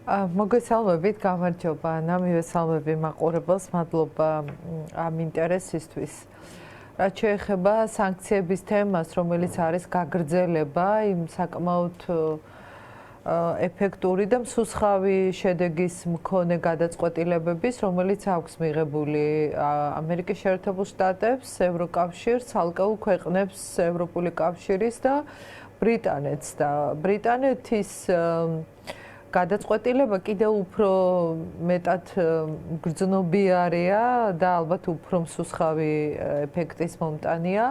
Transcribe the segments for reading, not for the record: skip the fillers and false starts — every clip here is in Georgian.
მოგესალმებით, გამარჯობა. მივესალმები მაყურებელს, მადლობა ამ ინტერესისთვის. რაც შეეხება სანქციების თემას, რომელიც არის გაგრძელება იმ საკმაოდ ეფექტური და მსუსხავი შედეგის მქონე გადაწყვეტილებების, რომელიც აქვს მიღებული ამერიკის შეერთებულ შტატებს, ევროკავშირს, ცალკეულ ქვეყნებს, ევროპული კავშირის და ბრიტანეთს და ბრიტანეთის გადაწყვეტილება კიდევ უფრო მეტად გრძნობიარეა და ალბათ უფრო მსუსხავი ეფექტის მომტანია.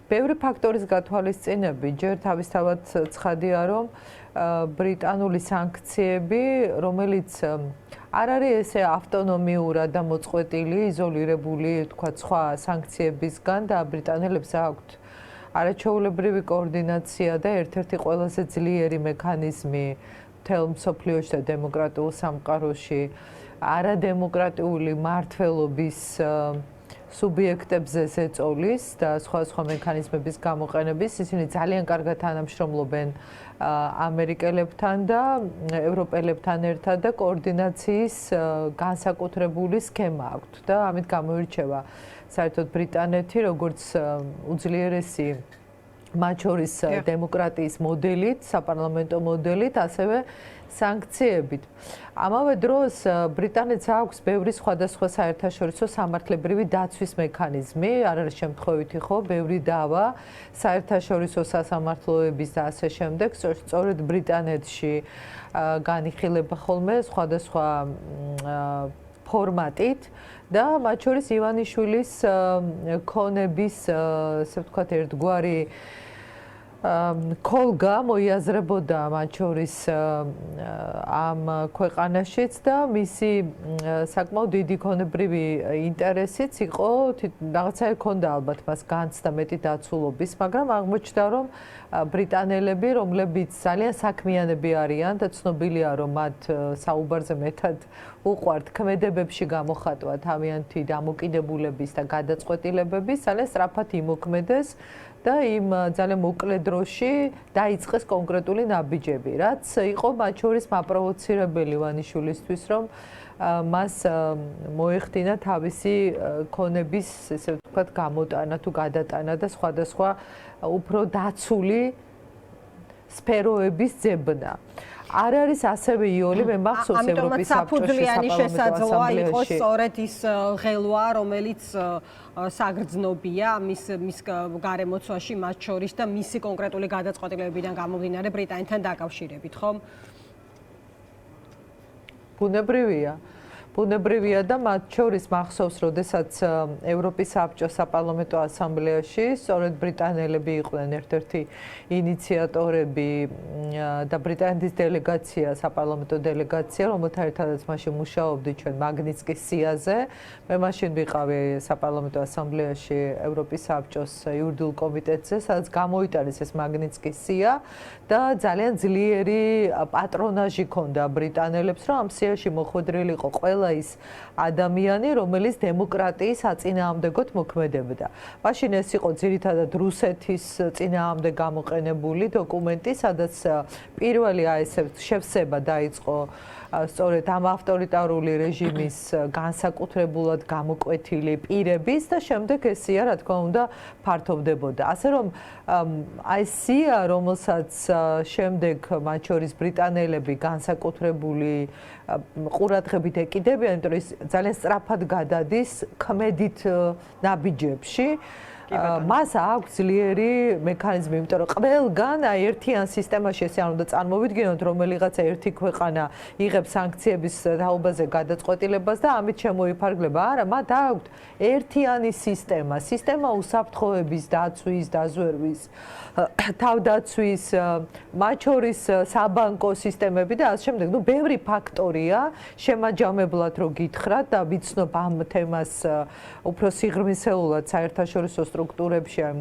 ბევრი ფაქტორის გათვალისწინებით ჯერ თავისთავად ცხადია, რომ ბრიტანული სანქციები, რომელიც არ არის ესე ავტონომიურად და მოწყვეტილი, იზოლირებული, თქვა, სხვა სანქციებისგან და ბრიტანელებს აქვთ არაჩვეულებრივი კოორდინაცია და ერთ-ერთი ყველაზე ძლიერი მექანიზმი მთელ მსოფლიოში და დემოკრატიულ სამყაროში არადემოკრატიული მმართველობის სუბიექტებზე ზეწოლის და სხვა მექანიზმების გამოყენების. ისინი ძალიან კარგად თანამშრომლობენ ამერიკელებთან და ევროპელებთან ერთად და კოორდინაციის განსაკუთრებული სქემა აქვთ და ამით გამოირჩევა საერთოდ ბრიტანეთი როგორც უძლიერესი მათ შორის დემოკრატიის მოდელით, საპარლამენტო მოდელით, ასევე სანქციებით. ამავე დროს ბრიტანეთს აქვს ბევრი სხვადასხვა საერთაშორისო სამართლებრივი დაცვის მექანიზმი, არ არის შემთხვევითი ხო, ბევრი დავა საერთაშორისო სასამართლოების და ასე შემდეგ, სწორედ ბრიტანეთში განიხილება ხოლმე სხვადასხვა ფორმატით და მათ შორის ივანიშვილის ქონების, ასე ვთქვათ, ერთგვარი კოლგა მოიაზრებოდა მათ შორის ამ ქვეყანაშიც და მისი საკმაოდ დიდი ქონებრივი ინტერესიც იყო, რაღაცა ჰქონდა ალბათ მას განცდა მეტი დაცულობის, მაგრამ აღმოჩნდა, რომ ბრიტანელები, რომლებიც ძალიან საქმიანები არიან და ცნობილია, რომ მათ საუბარზე მეტად უყვართ ქმედებებში გამოხატვა თავიანთი დამოკიდებულების და გადაწყვეტილებების, ძალიან სწრაფად იმოქმედეს და იმ ძალიან მოკლე დროში დაიწყეს კონკრეტული ნაბიჯები, რაც იყო მათ შორის მაპროვოცირებელი ივანიშვილისთვის, რომ მას მოეხდინა თავისი ქონების, ესე ვთქვათ, გამოტანა თუ გადატანა და სხვადასხვა უფრო დაცული სფეროების ძებნა. არ არის ასევე იოლი, მე მახსოვს ევროპის საბჭოში შესაძლოა იყოს სწორედ ის ღელვა, რომელიც საგრძნობია მის გარემოცვაში მათ შორის და მისი კონკრეტული გადაწყვეტილებებიდან გამომდინარე ბრიტანეთთან დაკავშირებით, ხომ? ბუნებრივია და მათ შორის მახსოვს, როდესაც ევროპის საბჭოს საპარლამენტო ასამბლეაში სწორედ ბრიტანელები იყვნენ ერთ-ერთი ინიციატორები და ბრიტანეთის დელეგაცია, საპარლამენტო დელეგაცია, რომელთან ერთადაც მაშინ მუშაობდი ჩვენ მაგნიცკის სიაზე. მე მაშინ ვიყავი საპარლამენტო ასამბლეაში ევროპის საბჭოს იურიდიულ კომიტეტზე, სადაც გამოიტანეს ეს მაგნიცკის სია და ძალიან ძლიერი პატრონაჟი ჰქონდა ბრიტანელებს, რომ ამ სიაში მოხვედრილი იყო ყველა ის ადამიანი, რომელიც დემოკრატიის აწინააღმდეგოდ მოქმედებდა. მაშინ ეს იყო ძირითადად რუსეთის წინააღმდეგ გამოყენებული დოკუმენტი, სადაც პირველი ესე შევსება დაიწყო სწორედ ამ ავტორიტარული რეჟიმის განსაკუთრებულად გამოკვეთილი პირების და შემდეგ ეს სია, რა თქმა უნდა, ფართოვდებოდა. ასე რომ აი სია, რომელსაც შემდეგ მათ შორის ბრიტანელები განსაკუთრებული ყურადღებით ეკიდებიან, იმიტომ რომ ის ძალიან სწრაფად გადადის ქმედით ნაბიჯებში. მას აქვს ძლიერი მექანიზმი, იმიტომ რომ ყველგან აი ერთიან სისტემაში ესე არ უნდა წარმოვიდგინოთ, რომელიღაცა ერთი ქვეყანა იღებს სანქციების თაობაზე გადაწყვეტილებას და ამით შემოიფარგლება. არა, მათ აქვს ერთიანი სისტემა უსაფრთხოების დაცვის, დაზვერვის, თავდაცვის, მათ შორის საბანკო სისტემები და ასე შემდეგ. ნუ ბევრი ფაქტორია შემაჯამებლად რო გითხრათ და ვიცნობ ამ თემას უფრო სიღრმისეულად საერთაშორისო სტრუქტურებში ამ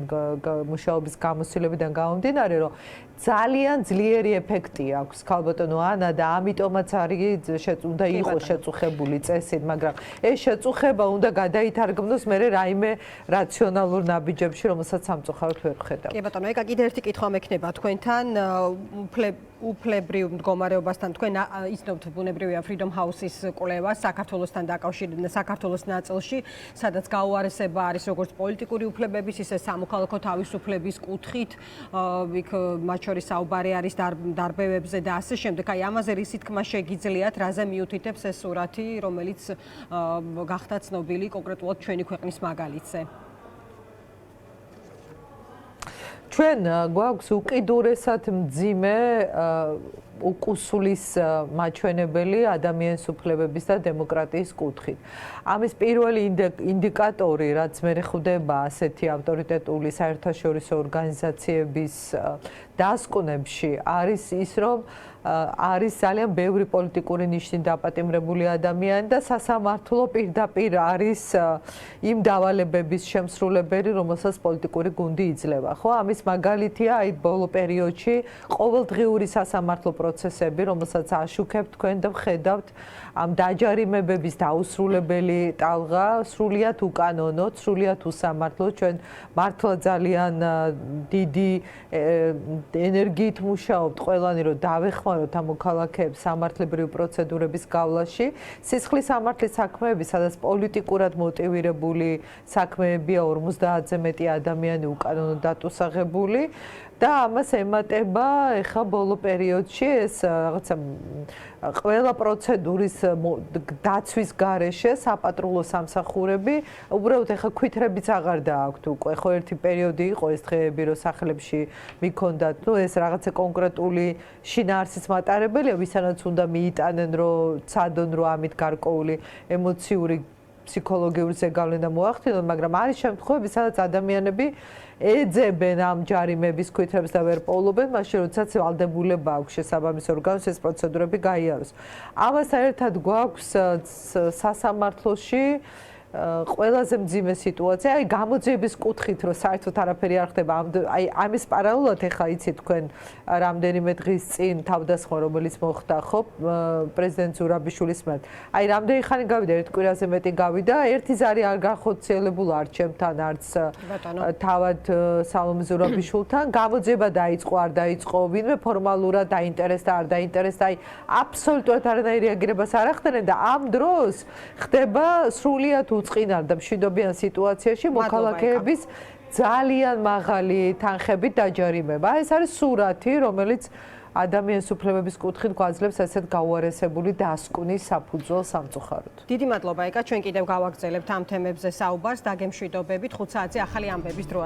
მუშაობის გამოცდილებიდან გამომდინარე, რომ ძალიან ძლიერი ეფექტი აქვს ქალბატონო ანა და ამიტომაც არის უნდა იყოს შეწუხებული წესით, მაგრამ ეს შეწუხება უნდა გადაითარგმნოს მერე რაიმე რაციონალურ ნაბიჯებში, რომელსაც სამწუხაროდ ვერ ვხედავ. კი ბატონო, ეკა კიდე ერთი კითხვა მექნება თქვენთან უფლებრივ მდგომარეობასთან თქვენ იცნობთ ბუნებრივია Freedom House-ის კვლევა საქართველოსთან დაკავშირებით საქართველოს ნაწილში, სადაც გაუარესება არის როგორც პოლიტიკური უფლებების, ისე სამოქალაქო თავისუფლების კუთხით, იქ მათ შორის საუბარი არის დარბევებზე და ასე შემდეგ. აი ამაზე რისი თქმა შეგიძლიათ, რაზე მიუთითებს ეს სურათი, რომელიც გახდა ცნობილი კონკრეტულად ჩვენი ქვეყნის მაგალითზე? ჩვენ გვაქვს უკიდურესად მძიმე უკუსulis მაჩვენებელი ადამიანის უფლებების და დემოკრატიის კუთხით. ამის პირველი ინდიკატორი, რაც მე ხვდება ასეთი ავტორიტეტული საერთაშორისო ორგანიზაციების დასკვნებში, არის ის, რომ არის ძალიან ბევრი პოლიტიკური ნიშნით დაპატიმრებული ადამიანი და სასამართლო პირდაპირ არის იმ დავალებების შემსრულებელი, რომელსაც პოლიტიკური გუნდი იძლევა. ხო, ამის მაგალითია აი ბოლო პერიოდში ყოველდღიური სასამართლო პროცესები, რომელსაც აშუქებთ თქვენ და ვხედავთ ამ დაჯარიმებების დაუსრულებელი ტალღა, სრულიად უკანონო, სრულიად უსამართლო, ჩვენ მართლა ძალიან დიდი ენერგიით მუშაობთ ყველანი, რომ დავეხმაროთ ამ მოქალაქეებს სამართლებრივი პროცედურების გავლაში. სისხლის სამართლის საქმეები, სადაც პოლიტიკურად მოტივირებული საქმეებია 50-ზე მეტი ადამიანი უკანონოდ დატუსაღებული. და ამას ემატება ეხა ბოლო პერიოდში ეს რაღაცა ყველა პროცედურის დაცვის გარეშე საპატრულო სამსახურები უბრალოდ ეხა ქვითრებიც აღარ დააქვთ უკვე ხო ერთი პერიოდი იყო ეს დღეები რომ სახლებში მიქონდათ ნუ ეს რაღაცა კონკრეტული შინაარსის მატარებელია ვისაც უნდა მიიტანენ რომ ცადონ რომ ამით გარკვეული ემოციური ფსიქოლოგიური ზეგავლენა მოახდინონ მაგრამ არის შემთხვევები სადაც ადამიანები ეძებენ ამ ჯარიმების ქვითრებს და ვერ პოულობენ, მაშინ როდესაც ვალდებულება აქვს შესაბამის ორგანოს ეს პროცედურები გაიაროს. ამასთან ერთად გვაქვს სასამართლოში ყველაზე მძიმე სიტუაცია, აი გამოძიების კუთხით, რომ საერთოდ არაფერი არ ხდება, აი ამის პარალელურად ეხლა იცით თქვენ რამდენიმე დღის წინ თავდასხმა რომელიც მოხდა ხო პრეზიდენტ ზურაბიშვილის მიმართ. აი რამდენი ხანი გავიდა, ერთ კვირაზე მეტი გავიდა, ერთი ზარი არ განხორციელებულა არც ჩემთან, არც თავად სალომე ზურაბიშვილთან. გამოძიება დაიწყო, არ დაიწყო, ვინმე ფორმალურად დაინტერესდა, არ დაინტერესდა, აი აბსოლუტურად არანაირი რეაგირებას არ ახდენენ და ამ დროს ხდება სრულიად უწყინარ და მშვიდობიან სიტუაციაში მოქალაქეების ძალიან მაღალი თანხებით დაჯარიმება. ეს არის სურათი, რომელიც ადამიანის უფლებების კუთხით გვაძლევს ასეთ გაუარესებული დასკვნის საფუძველს სამწუხაროდ. დიდი მადლობა, ეკა, ჩვენ კიდევ გავაგრძელებთ ამ თემებზე საუბარს, დაგემშვიდობებით 5 საათზე ახალი ამბების დრო